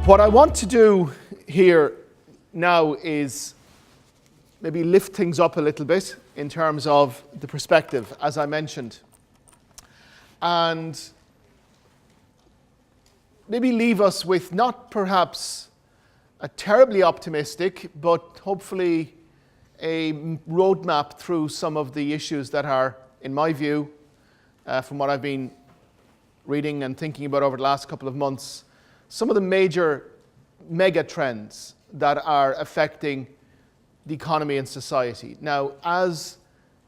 What I want to do here now is maybe lift things up a little bit in terms of the perspective, as I mentioned, and maybe leave us with not perhaps a terribly optimistic, but hopefully a roadmap through some of the issues that are, in my view, from what I've been reading and thinking about over the last couple of months, some of the major mega trends that are affecting the economy and society. Now, as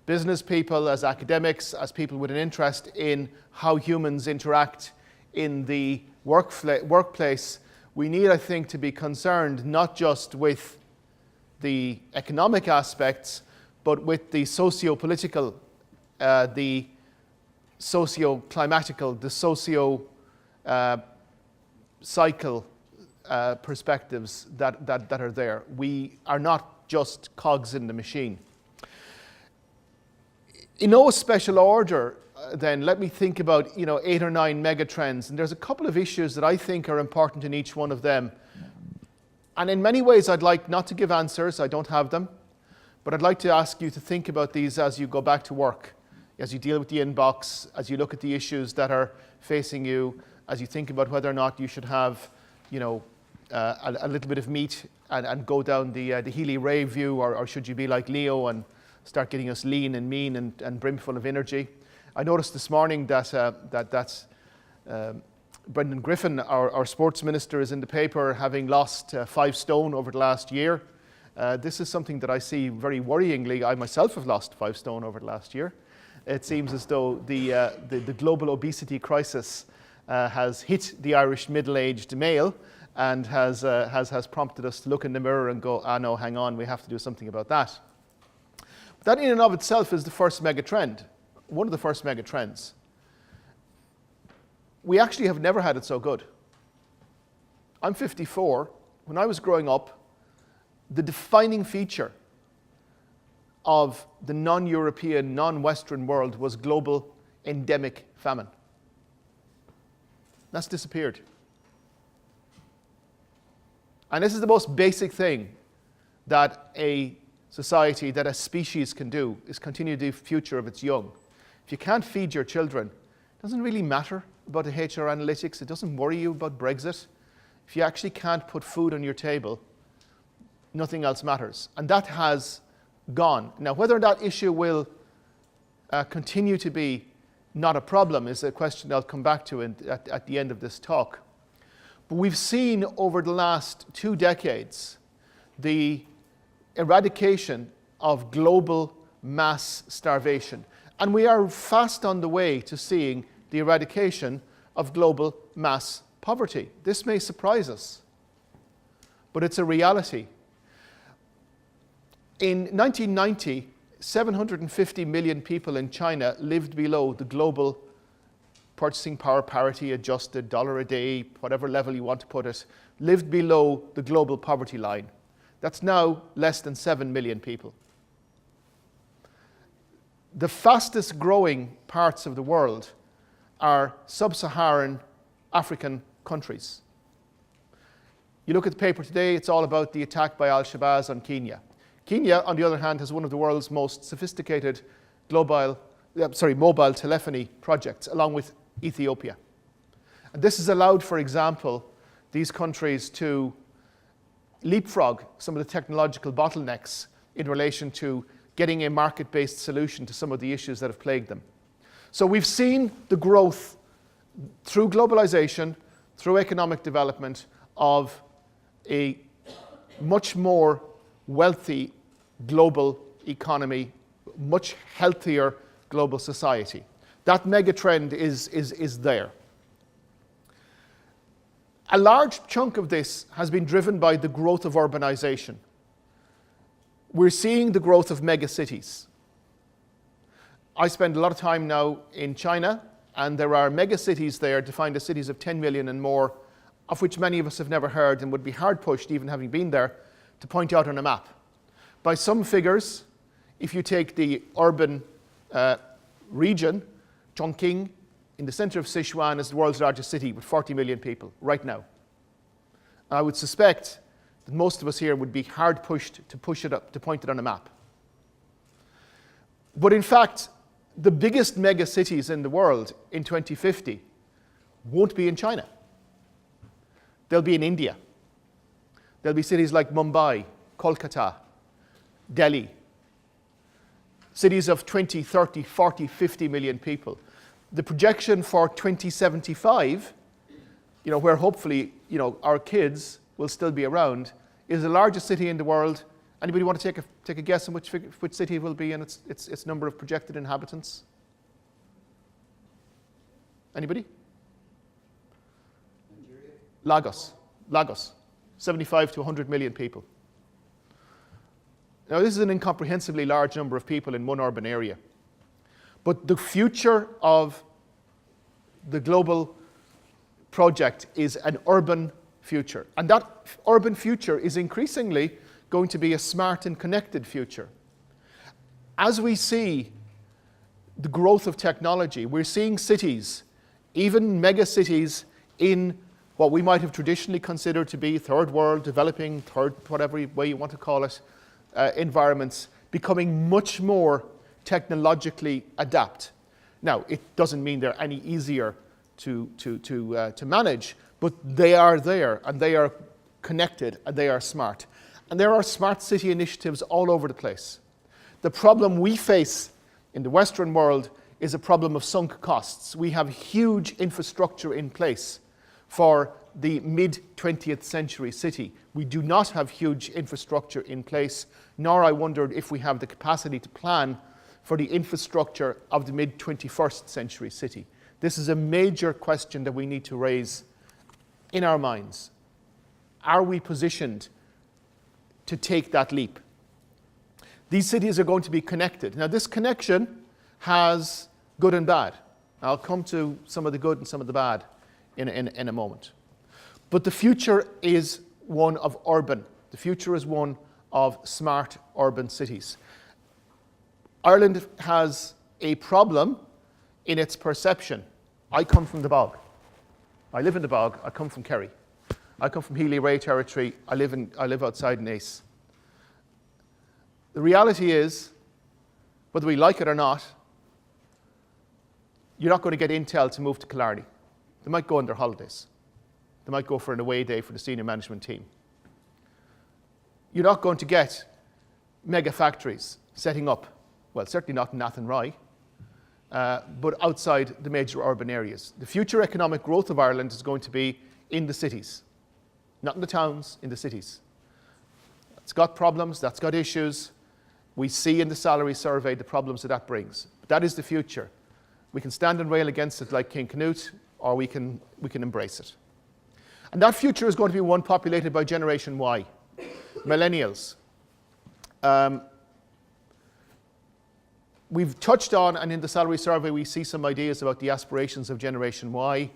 business people, as academics, as people with an interest in how humans interact in the workplace, we need, I think, to be concerned not just with the economic aspects, but with the socio-political, the socio-climatical, the socio-cycle perspectives that are there. We are not just cogs in the machine. In no special order, then, let me think about 8 or 9 megatrends, and there's a couple of issues that I think are important in each one of them. And in many ways, I'd like not to give answers, I don't have them, but I'd like to ask you to think about these as you go back to work, as you deal with the inbox, as you look at the issues that are facing you, as you think about whether or not you should have, a little bit of meat and go down the Healy-Ray view, or should you be like Leo and start getting us lean and mean and brimful of energy. I noticed this morning that Brendan Griffin, our sports minister, is in the paper having lost 5 stone over the last year. This is something that I see very worryingly. I myself have lost 5 stone over the last year. It seems as though the global obesity crisis has hit the Irish middle-aged male and has prompted us to look in the mirror and go, no, hang on, we have to do something about that. But that in and of itself is the first mega trend, one of the first mega trends. We actually have never had it so good. I'm 54. When I was growing up, the defining feature of the non-European, non-Western world was global endemic famine. That's disappeared. And this is the most basic thing that a society, that a species can do, is continue the future of its young. If you can't feed your children, it doesn't really matter about the HR analytics. It doesn't worry you about Brexit. If you actually can't put food on your table, nothing else matters. And that has gone. Now, whether that issue will continue to be not a problem is a question I'll come back to at the end of this talk. But we've seen over the last 2 decades the eradication of global mass starvation. And we are fast on the way to seeing the eradication of global mass poverty. This may surprise us, but it's a reality. In 1990, 750 million people in China lived below the global purchasing power parity adjusted dollar a day, whatever level you want to put it, lived below the global poverty line. That's now less than 7 million people. The fastest growing parts of the world are sub-Saharan African countries. You look at the paper today, it's all about the attack by Al-Shabaab on Kenya. Kenya, on the other hand, has one of the world's most sophisticated mobile telephony projects, along with Ethiopia. And this has allowed, for example, these countries to leapfrog some of the technological bottlenecks in relation to getting a market-based solution to some of the issues that have plagued them. So we've seen the growth through globalization, through economic development, of a much more wealthy global economy, much healthier global society. That mega trend is there. A large chunk of this has been driven by the growth of urbanization. We're seeing the growth of megacities. I spend a lot of time now in China, and there are megacities there defined as cities of 10 million and more, of which many of us have never heard and would be hard pushed, even having been there, to point out on a map. By some figures, if you take the urban region, Chongqing, in the center of Sichuan, is the world's largest city with 40 million people right now. I would suspect that most of us here would be hard pushed to push it up, to point it on a map. But in fact, the biggest mega cities in the world in 2050 won't be in China. They'll be in India. There'll be cities like Mumbai, Kolkata, Delhi, cities of 20, 30, 40, 50 million people. The projection for 2075, where hopefully, our kids will still be around, is the largest city in the world. Anybody want to take a guess on which city it will be and its number of projected inhabitants? Anybody? Nigeria? Lagos. 75 to 100 million people. Now, this is an incomprehensibly large number of people in one urban area. But the future of the global project is an urban future. And that urban future is increasingly going to be a smart and connected future. As we see the growth of technology, we're seeing cities, even mega cities, in what we might have traditionally considered to be third world, developing, whatever way you want to call it, environments, becoming much more technologically adept. Now, it doesn't mean they're any easier to manage, but they are there, and they are connected, and they are smart. And there are smart city initiatives all over the place. The problem we face in the Western world is a problem of sunk costs. We have huge infrastructure in place for the mid-20th century city. We do not have huge infrastructure in place, nor I wondered if we have the capacity to plan for the infrastructure of the mid-21st century city. This is a major question that we need to raise in our minds. Are we positioned to take that leap? These cities are going to be connected. Now, this connection has good and bad. I'll come to some of the good and some of the bad in a moment. But the future is one of urban. The future is one of smart urban cities. Ireland has a problem in its perception. I come from the bog. I live in the bog. I come from Kerry. I come from Healy-Ray territory. I live outside Naas. The reality is, whether we like it or not, you're not going to get Intel to move to Killarney. They might go on their holidays. They might go for an away day for the senior management team. You're not going to get mega factories setting up, well, certainly not in Athenry, but outside the major urban areas. The future economic growth of Ireland is going to be in the cities, not in the towns, in the cities. It's got problems, that's got issues. We see in the salary survey the problems that brings. But that is the future. We can stand and rail against it like King Canute, or we can embrace it. And that future is going to be one populated by Generation Y, millennials. We've touched on, and in the salary survey we see some ideas about the aspirations of Generation Y,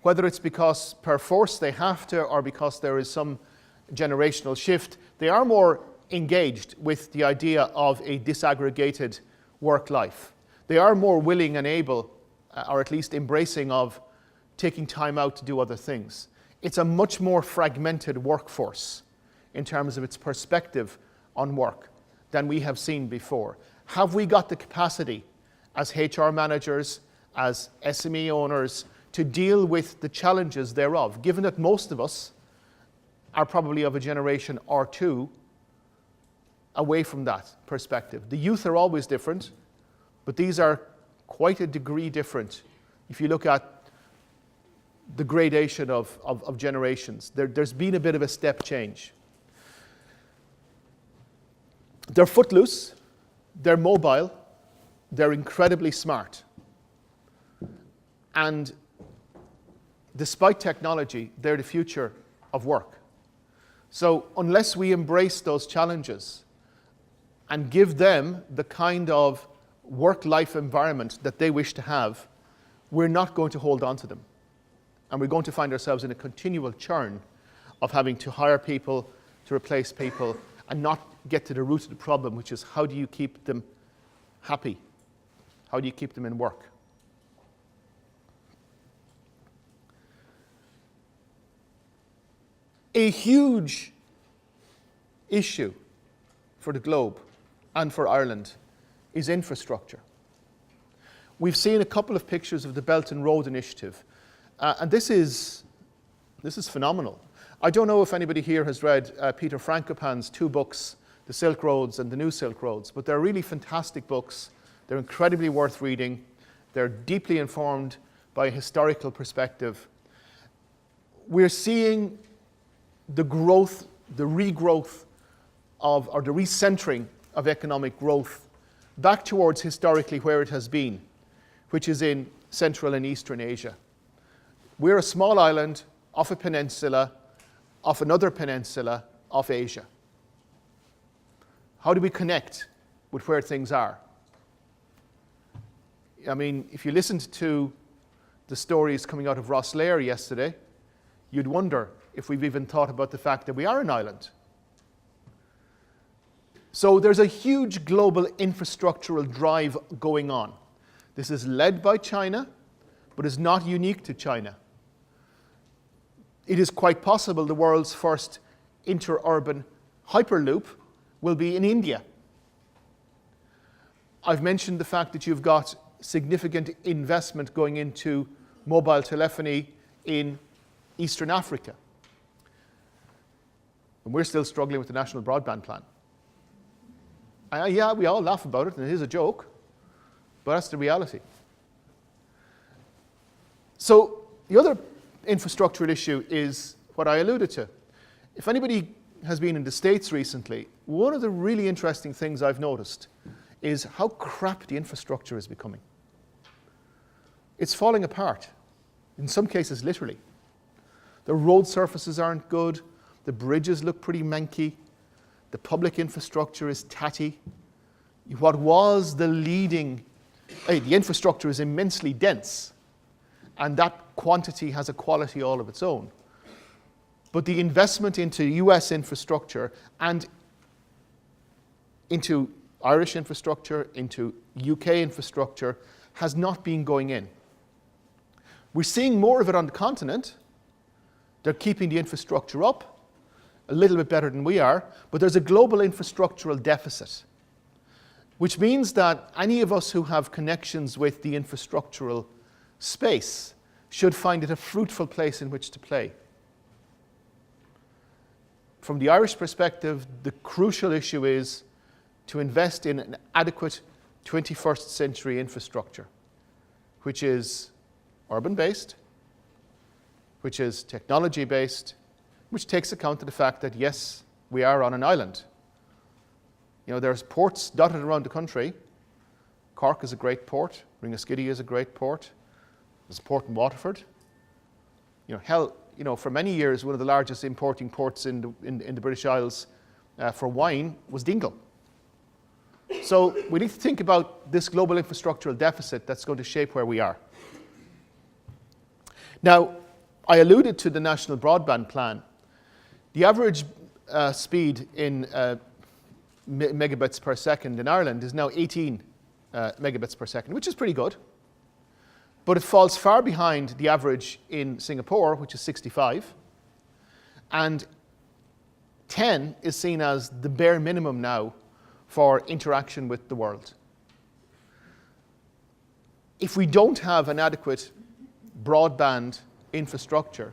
whether it's because per force they have to or because there is some generational shift. They are more engaged with the idea of a disaggregated work life. They are more willing and able, or at least embracing of taking time out to do other things. It's a much more fragmented workforce in terms of its perspective on work than we have seen before. Have we got the capacity as HR managers, as SME owners, to deal with the challenges thereof, given that most of us are probably of a generation or two away from that perspective? The youth are always different, but these are quite a degree different. If you look at the gradation of generations, there's been a bit of a step change. They're footloose, they're mobile, they're incredibly smart. And despite technology, they're the future of work. So unless we embrace those challenges and give them the kind of work-life environment that they wish to have, we're not going to hold on to them. And we're going to find ourselves in a continual churn of having to hire people, to replace people, and not get to the root of the problem, which is how do you keep them happy? How do you keep them in work? A huge issue for the globe and for Ireland is infrastructure. We've seen a couple of pictures of the Belt and Road Initiative, and this is phenomenal. I don't know if anybody here has read Peter Frankopan's 2 books, The Silk Roads and The New Silk Roads, but they're really fantastic books. They're incredibly worth reading. They're deeply informed by a historical perspective. We're seeing the growth, the regrowth of, or the recentering of economic growth back towards historically where it has been, which is in Central and Eastern Asia. We're a small island off a peninsula, off another peninsula, off Asia. How do we connect with where things are? I mean, if you listened to the stories coming out of Rosslare yesterday, you'd wonder if we've even thought about the fact that we are an island. So there's a huge global infrastructural drive going on. This is led by China, but is not unique to China. It is quite possible the world's first interurban hyperloop will be in India. I've mentioned the fact that you've got significant investment going into mobile telephony in Eastern Africa. And we're still struggling with the National Broadband Plan. Yeah, we all laugh about it, and it is a joke, but that's the reality. So the other infrastructural issue is what I alluded to. If anybody has been in the States recently, one of the really interesting things I've noticed is how crap the infrastructure is becoming. It's falling apart, in some cases literally. The road surfaces aren't good, the bridges look pretty manky, the public infrastructure is tatty. What was the leading, the infrastructure is immensely dense, and that quantity has a quality all of its own. But the investment into US infrastructure and into Irish infrastructure, into UK infrastructure, has not been going in. We're seeing more of it on the continent. They're keeping the infrastructure up, a little bit better than we are, but there's a global infrastructural deficit, which means that any of us who have connections with the infrastructural space should find it a fruitful place in which to play. From the Irish perspective, the crucial issue is to invest in an adequate 21st century infrastructure, which is urban-based, which is technology-based, which takes account of the fact that, yes, we are on an island. You know, there's ports dotted around the country. Cork is a great port. Ringaskiddy is a great port. There's a port in Waterford. You know, for many years, one of the largest importing ports in the British Isles for wine was Dingle. So we need to think about this global infrastructural deficit that's going to shape where we are. Now, I alluded to the National Broadband Plan. The average speed in megabits per second in Ireland is now 18 megabits per second, which is pretty good. But it falls far behind the average in Singapore, which is 65. And 10 is seen as the bare minimum now for interaction with the world. If we don't have an adequate broadband infrastructure,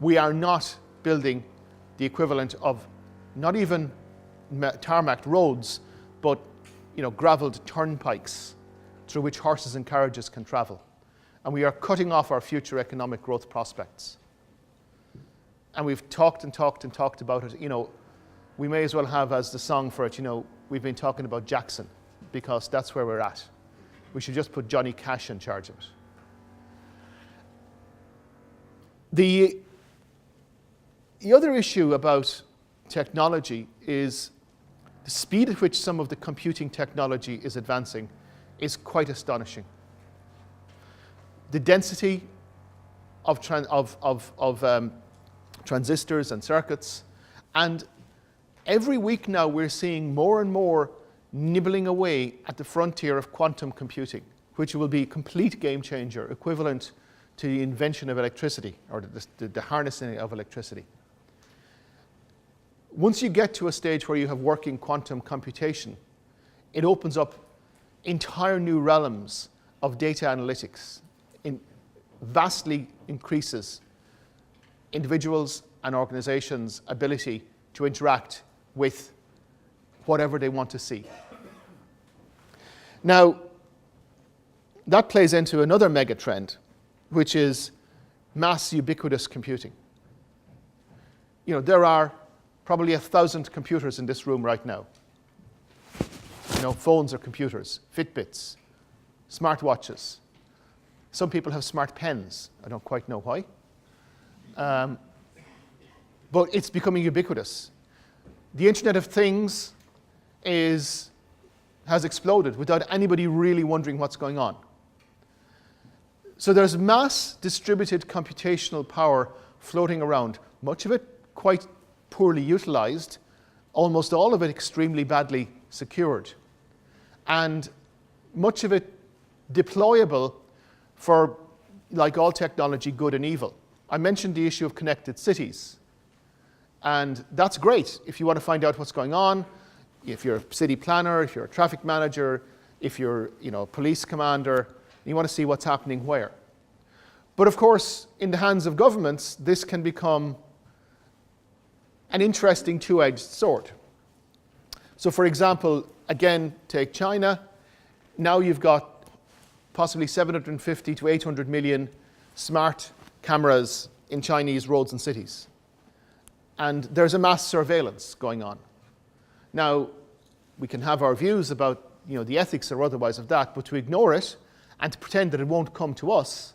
we are not building the equivalent of not even tarmacked roads, but gravelled turnpikes through which horses and carriages can travel. And we are cutting off our future economic growth prospects. And we've talked and talked and talked about it. We may as well have as the song for it, we've been talking about Jackson, because that's where we're at. We should just put Johnny Cash in charge of it. The other issue about technology is the speed at which some of the computing technology is advancing is quite astonishing. The density of transistors and circuits, and every week now we're seeing more and more nibbling away at the frontier of quantum computing, which will be a complete game changer, equivalent to the invention of electricity, or the harnessing of electricity. Once you get to a stage where you have working quantum computation, it opens up entire new realms of data analytics. It vastly increases individuals' and organizations' ability to interact with whatever they want to see. Now, that plays into another mega trend, which is mass ubiquitous computing. You know, there are probably 1,000 computers in this room right now. You know, phones are computers, Fitbits, smartwatches. Some people have smart pens. I don't quite know why. But it's becoming ubiquitous. The Internet of Things has exploded without anybody really wondering what's going on. So there's mass distributed computational power floating around, much of it quite poorly utilized, almost all of it extremely badly secured, and much of it deployable for, like all technology, good and evil. I mentioned the issue of connected cities, and that's great if you want to find out what's going on, if you're a city planner, if you're a traffic manager, if you're a police commander, you want to see what's happening where. But of course, in the hands of governments, this can become an interesting two-edged sword. So for example, again, take China. Now you've got possibly 750 to 800 million smart cameras in Chinese roads and cities. And there's a mass surveillance going on. Now, we can have our views about the ethics or otherwise of that, but to ignore it and to pretend that it won't come to us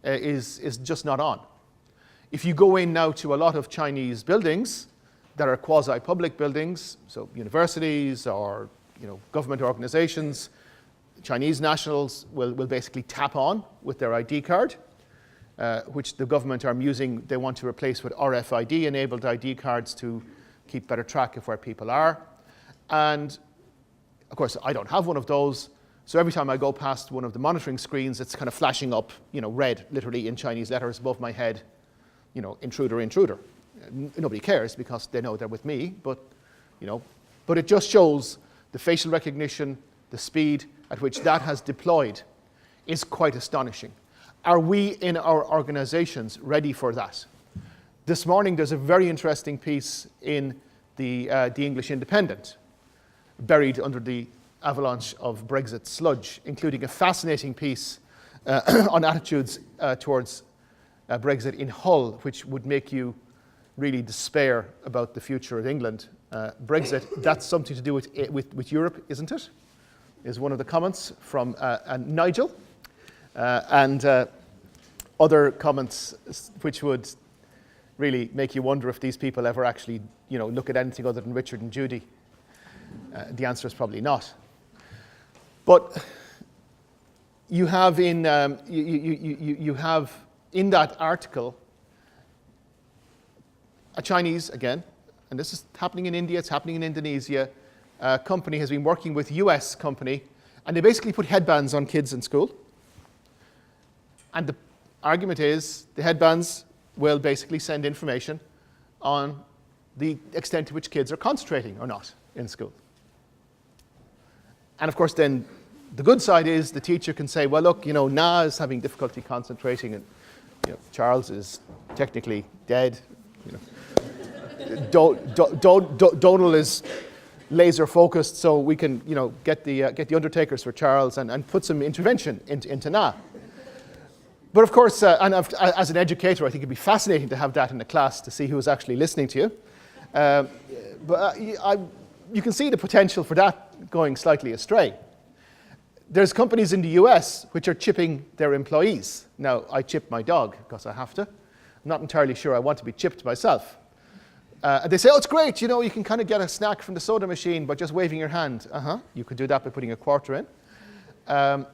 is just not on. If you go in now to a lot of Chinese buildings that are quasi-public buildings, so universities or government organizations, Chinese nationals will basically tap on with their ID card, which the government are using. They want to replace with RFID-enabled ID cards to keep better track of where people are. And of course, I don't have one of those. So every time I go past one of the monitoring screens, it's kind of flashing up, red, literally in Chinese letters above my head, intruder, intruder. Nobody cares because they know they're with me, but it just shows the facial recognition, the speed at which that has deployed is quite astonishing. Are we in our organizations ready for that? This morning, there's a very interesting piece in the English Independent, buried under the avalanche of Brexit sludge, including a fascinating piece on attitudes towards Brexit in Hull, which would make you really despair about the future of England. Brexit, that's something to do with Europe, isn't it? Is one of the comments from Nigel. And other comments which would really make you wonder if these people ever actually look at anything other than Richard and Judy. The answer is probably not. But you have in you have in that article a Chinese, again, and this is happening in India, it's happening in Indonesia. A company has been working with US company, and they basically put headbands on kids in school. And the argument is the headbands will basically send information on the extent to which kids are concentrating or not in school. And of course, then the good side is the teacher can say, well, look, Na is having difficulty concentrating, and Charles is technically dead. Donal is laser focused, so we can, get the undertakers for Charles and put some intervention into Na. But of course, and as an educator, I think it'd be fascinating to have that in the class to see who's actually listening to you. But you can see the potential for that going slightly astray. There's companies in the US which are chipping their employees. Now, I chip my dog because I have to. I'm not entirely sure I want to be chipped myself. And they say, oh, it's great, you can kind of get a snack from the soda machine by just waving your hand. You could do that by putting a quarter in. And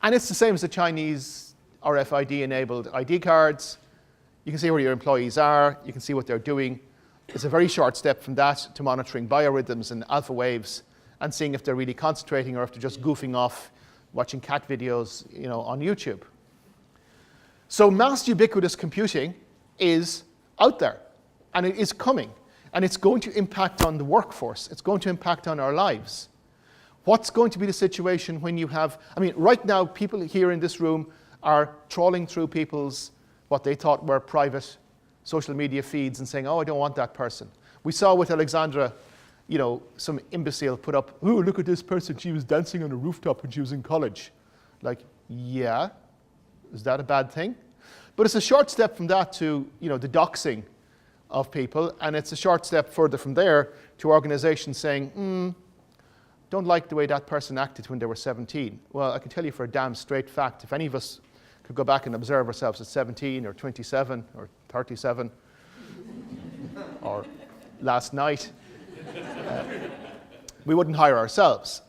it's the same as the Chinese RFID-enabled ID cards. You can see where your employees are. You can see what they're doing. It's a very short step from that to monitoring biorhythms and alpha waves and seeing if they're really concentrating or if they're just goofing off, watching cat videos, on YouTube. So mass ubiquitous computing is out there, and it is coming. And it's going to impact on the workforce. It's going to impact on our lives. What's going to be the situation when you have, I mean, right now, people here in this room are trawling through people's, what they thought were private social media feeds and saying, oh, I don't want that person. We saw with Alexandra, you know, some imbecile put up, oh, look at this person, she was dancing on a rooftop when she was in college. Like, yeah, is that a bad thing? But it's a short step from that to, you know, the doxing of people, and it's a short step further from there to organizations saying, don't like the way that person acted when they were 17. Well, I can tell you for a damn straight fact, if any of us could go back and observe ourselves at 17 or 27 or 37 or last night, we wouldn't hire ourselves.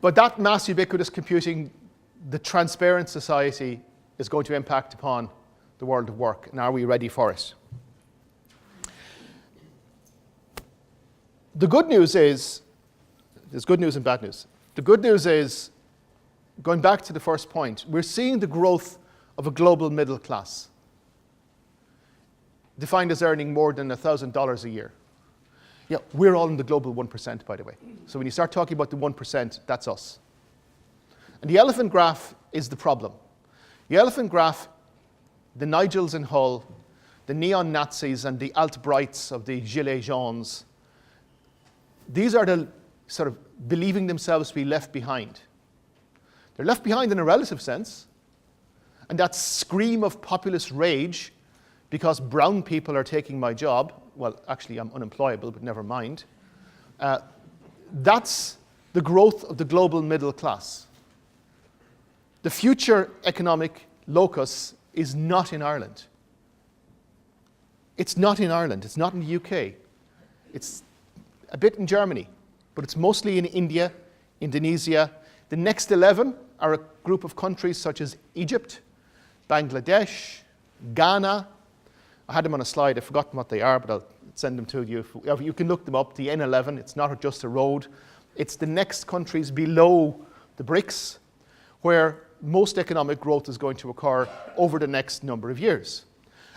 But that mass ubiquitous computing, the transparent society, is going to impact upon the world of work, and are we ready for it? The good news is, there's good news and bad news. The good news is, going back to the first point, we're seeing the growth of a global middle class, defined as earning more than $1,000 a year. Yeah, we're all in the global 1%, by the way. So when you start talking about the 1%, that's us. And the elephant graph is the problem. The elephant graph, the Nigels in Hull, the neon Nazis and the alt-brights of the Gilets jaunes, these are the sort of believing themselves to be left behind. They're left behind in a relative sense. And that scream of populist rage because brown people are taking my job, well, actually I'm unemployable, but never mind. That's the growth of the global middle class. The future economic locus is not in Ireland. It's not in Ireland. It's not in the UK. It's a bit in Germany, but it's mostly in India, Indonesia. The next 11 are a group of countries such as Egypt, Bangladesh, Ghana. I had them on a slide. I've forgotten what they are, but I'll send them to you. You can look them up. The N11, it's not just a road. It's the next countries below the BRICS where most economic growth is going to occur over the next number of years.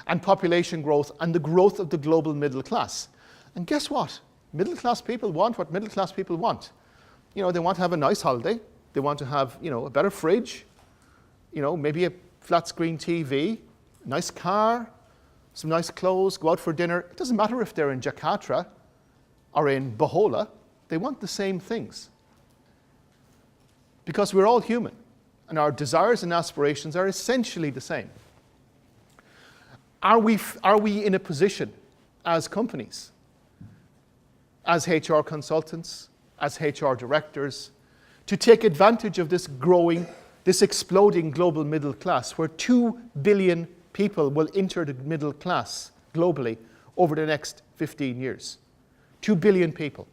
And population growth and the growth of the global middle class. And guess what? Middle class people want what middle class people want. You know, they want to have a nice holiday. They want to have, you know, a better fridge, you know, maybe a flat screen TV, a nice car, some nice clothes, go out for dinner. It doesn't matter if they're in Jakarta or in Bohola. They want the same things. Because we're all human, and our desires and aspirations are essentially the same. Are we in a position as companies, as HR consultants, as HR directors, to take advantage of this growing, this exploding global middle class, where 2 billion people will enter the middle class globally over the next 15 years? 2 billion people.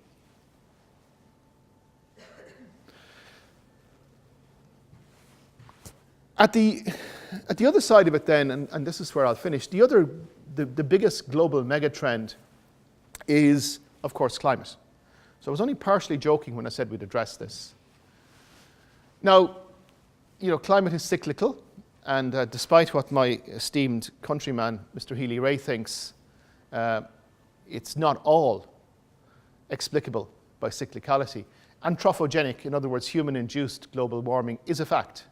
At the other side of it then, and this is where I'll finish, the biggest global megatrend is, of course, climate. So I was only partially joking when I said we'd address this. Now, you know, climate is cyclical, and despite what my esteemed countryman, Mr. Healy-Rae, thinks, it's not all explicable by cyclicality. Anthropogenic, in other words, human-induced global warming, is a fact.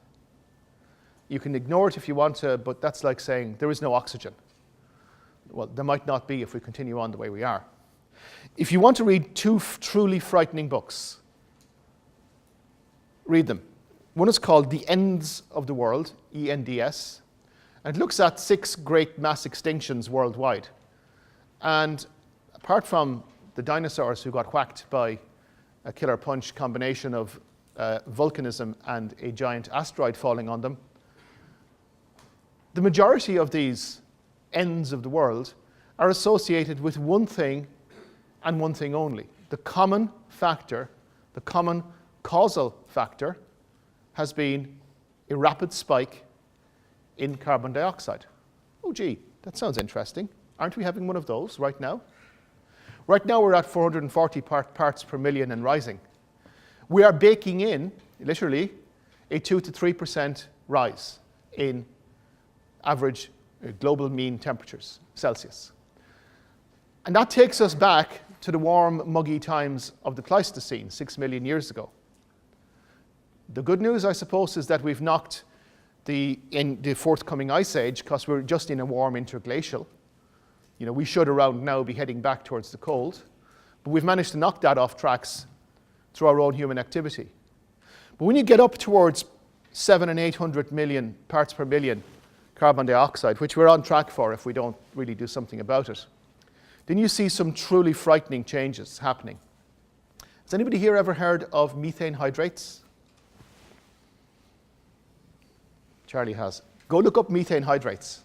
You can ignore it if you want to, but that's like saying there is no oxygen. Well, there might not be if we continue on the way we are. If you want to read two truly frightening books, read them. One is called The Ends of the World, ENDS, and it looks at 6 great mass extinctions worldwide. And apart from the dinosaurs who got whacked by a killer punch combination of volcanism and a giant asteroid falling on them, the majority of these ends of the world are associated with one thing and one thing only. The common factor, the common causal factor, has been a rapid spike in carbon dioxide. Oh gee, that sounds interesting. Aren't we having one of those right now? Right now we're at 440 parts per million and rising. We are baking in, literally, a 2 to 3% rise in average global mean temperatures, Celsius. And that takes us back to the warm, muggy times of the Pleistocene, 6 million years ago. The good news, I suppose, is that we've knocked in the forthcoming ice age, because we're just in a warm interglacial. We should around now be heading back towards the cold, but we've managed to knock that off tracks through our own human activity. But when you get up towards 700 and 800 million parts per million carbon dioxide, which we're on track for if we don't really do something about it, then you see some truly frightening changes happening. Has anybody here ever heard of methane hydrates? Charlie has. Go look up methane hydrates.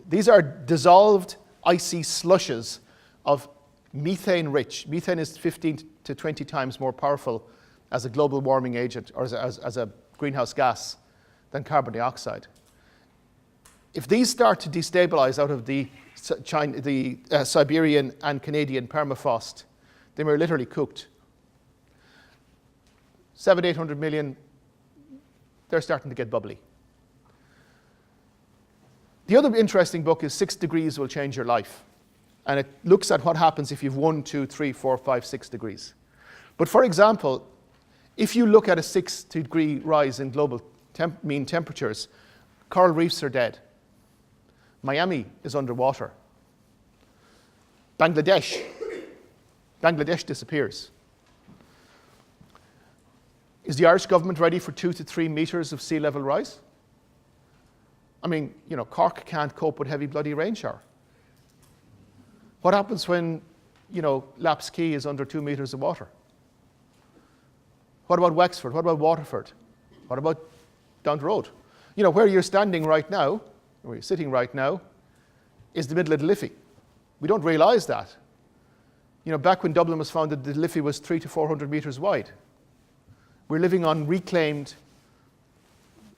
These are dissolved icy slushes of methane-rich. Methane is 15 to 20 times more powerful as a global warming agent, or as a greenhouse gas, than carbon dioxide. If these start to destabilize out of the Siberian and Canadian permafrost, then we're literally cooked. 700, 800 million, they're starting to get bubbly. The other interesting book is 6 Degrees Will Change Your Life. And it looks at what happens if you've 1, 2, 3, 4, 5, 6 degrees. But for example, if you look at a 6-degree rise in global mean temperatures, coral reefs are dead. Miami is underwater. Bangladesh disappears. Is the Irish government ready for 2 to 3 meters of sea level rise? I mean, Cork can't cope with heavy bloody rain shower. What happens when, Laps Quay is under 2 meters of water? What about Wexford? What about Waterford? What about down the road? Where you're standing right now, where you're sitting right now, is the middle of the Liffey. We don't realise that. Back when Dublin was founded, the Liffey was 300 to 400 meters wide. We're living on reclaimed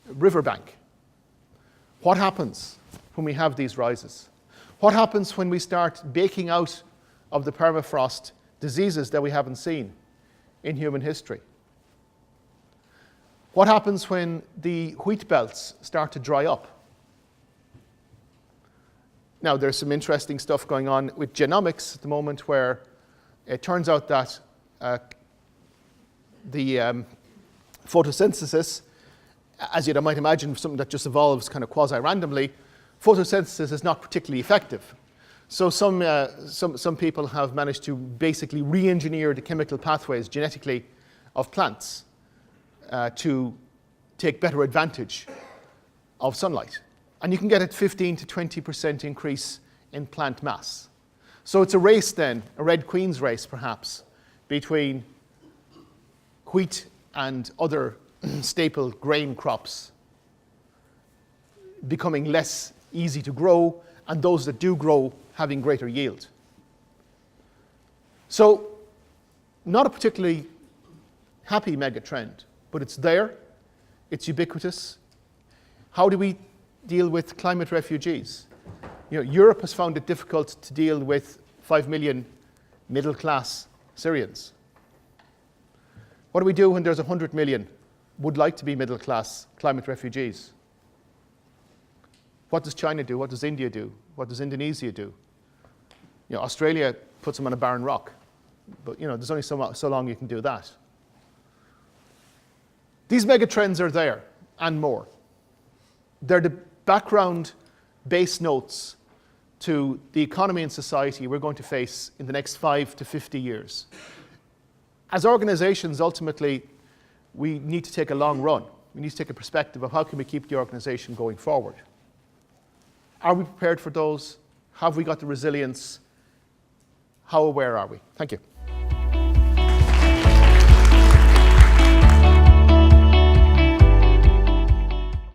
riverbank. What happens when we have these rises? What happens when we start baking out of the permafrost diseases that we haven't seen in human history? What happens when the wheat belts start to dry up? Now, there's some interesting stuff going on with genomics at the moment, where it turns out that the photosynthesis, as you might imagine, something that just evolves kind of quasi-randomly, photosynthesis is not particularly effective. So some people have managed to basically re-engineer the chemical pathways genetically of plants to take better advantage of sunlight. And you can get a 15 to 20% increase in plant mass. So it's a race then, a Red Queen's race perhaps, between wheat and other staple grain crops becoming less easy to grow, and those that do grow having greater yield. So, not a particularly happy megatrend, but it's there, it's ubiquitous. How do we deal with climate refugees? Europe has found it difficult to deal with 5 million middle-class Syrians. What do we do when there's 100 million would like to be middle-class climate refugees? What does China do? What does India do? What does Indonesia do? Australia puts them on a barren rock, but there's only so long you can do that. These megatrends are there, and more. They're the background base notes to the economy and society we're going to face in the next 5 to 50 years. As organizations, ultimately, we need to take a long run. We need to take a perspective of how can we keep the organization going forward. Are we prepared for those? Have we got the resilience? How aware are we? Thank you.